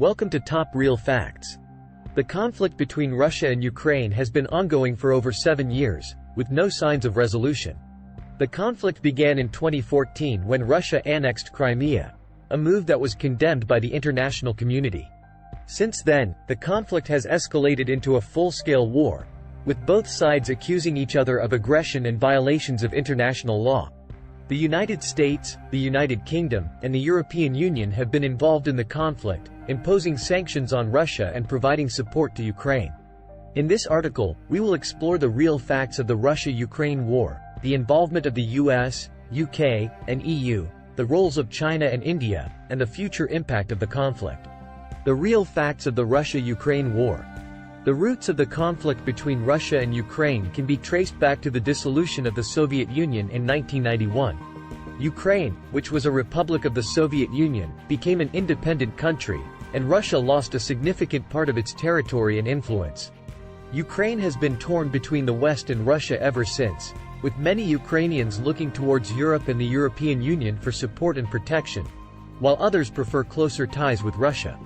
Welcome to Top Real Facts. The conflict between Russia and Ukraine has been ongoing for over 7 years, with no signs of resolution. The conflict began in 2014 when Russia annexed Crimea, a move that was condemned by the international community. Since then, the conflict has escalated into a full-scale war, with both sides accusing each other of aggression and violations of international law. The United States, the United Kingdom, and the European Union have been involved in the conflict, imposing sanctions on Russia and providing support to Ukraine. In this article, we will explore the real facts of the Russia-Ukraine war, the involvement of the US, UK, and EU, the roles of China and India, and the future impact of the conflict. The real facts of the Russia-Ukraine war. The roots of the conflict between Russia and Ukraine can be traced back to the dissolution of the Soviet Union in 1991. Ukraine, which was a republic of the Soviet Union, became an independent country, and Russia lost a significant part of its territory and influence. Ukraine has been torn between the West and Russia ever since, with many Ukrainians looking towards Europe and the European Union for support and protection, while others prefer closer ties with Russia.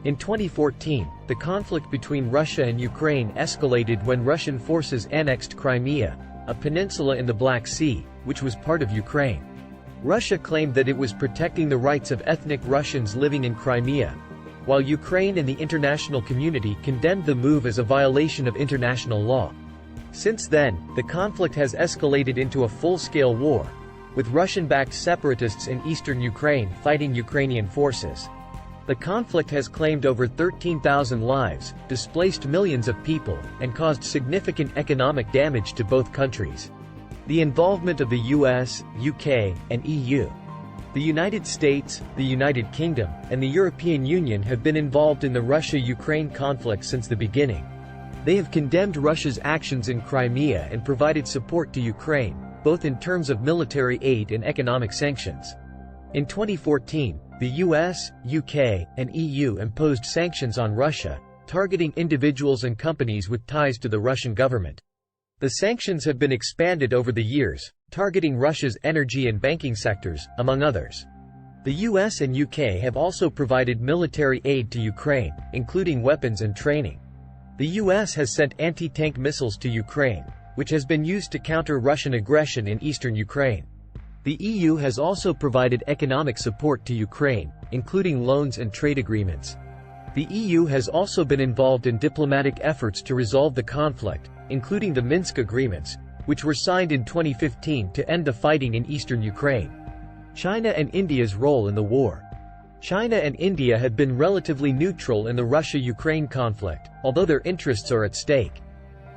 In 2014, the conflict between Russia and Ukraine escalated when Russian forces annexed Crimea, a peninsula in the Black Sea, which was part of Ukraine. Russia claimed that it was protecting the rights of ethnic Russians living in Crimea, while Ukraine and the international community condemned the move as a violation of international law. Since then, the conflict has escalated into a full-scale war, with Russian-backed separatists in eastern Ukraine fighting Ukrainian forces. The conflict has claimed over 13,000 lives, displaced millions of people, and caused significant economic damage to both countries. The involvement of the US, UK, and EU. The United States, the United Kingdom, and the European Union have been involved in the Russia-Ukraine conflict since the beginning. They have condemned Russia's actions in Crimea and provided support to Ukraine, both in terms of military aid and economic sanctions. In 2014, the US, UK, and EU imposed sanctions on Russia, targeting individuals and companies with ties to the Russian government. The sanctions have been expanded over the years, targeting Russia's energy and banking sectors, among others. The US and UK have also provided military aid to Ukraine, including weapons and training. The US has sent anti-tank missiles to Ukraine, which has been used to counter Russian aggression in eastern Ukraine. The EU has also provided economic support to Ukraine, including loans and trade agreements. The EU has also been involved in diplomatic efforts to resolve the conflict, including the Minsk Agreements, which were signed in 2015 to end the fighting in eastern Ukraine. China and India's role in the war. China and India have been relatively neutral in the Russia-Ukraine conflict, although their interests are at stake.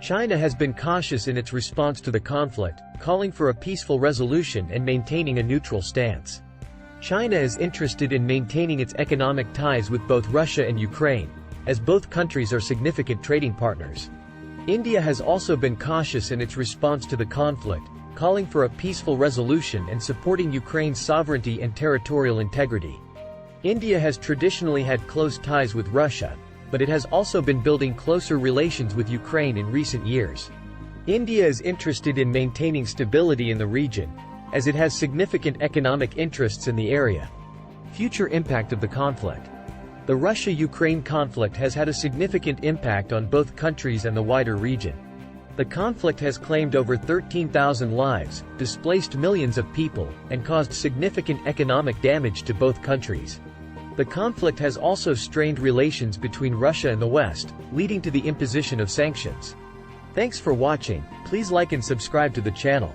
China has been cautious in its response to the conflict, calling for a peaceful resolution and maintaining a neutral stance. China is interested in maintaining its economic ties with both Russia and Ukraine, as both countries are significant trading partners. India has also been cautious in its response to the conflict, calling for a peaceful resolution and supporting Ukraine's sovereignty and territorial integrity. India has traditionally had close ties with Russia, but it has also been building closer relations with Ukraine in recent years. India is interested in maintaining stability in the region, as it has significant economic interests in the area. Future impact of the conflict. The Russia-Ukraine conflict has had a significant impact on both countries and the wider region. The conflict has claimed over 13,000 lives, displaced millions of people, and caused significant economic damage to both countries. The conflict has also strained relations between Russia and the West, leading to the imposition of sanctions. Thanks for watching. Please like and subscribe to the channel.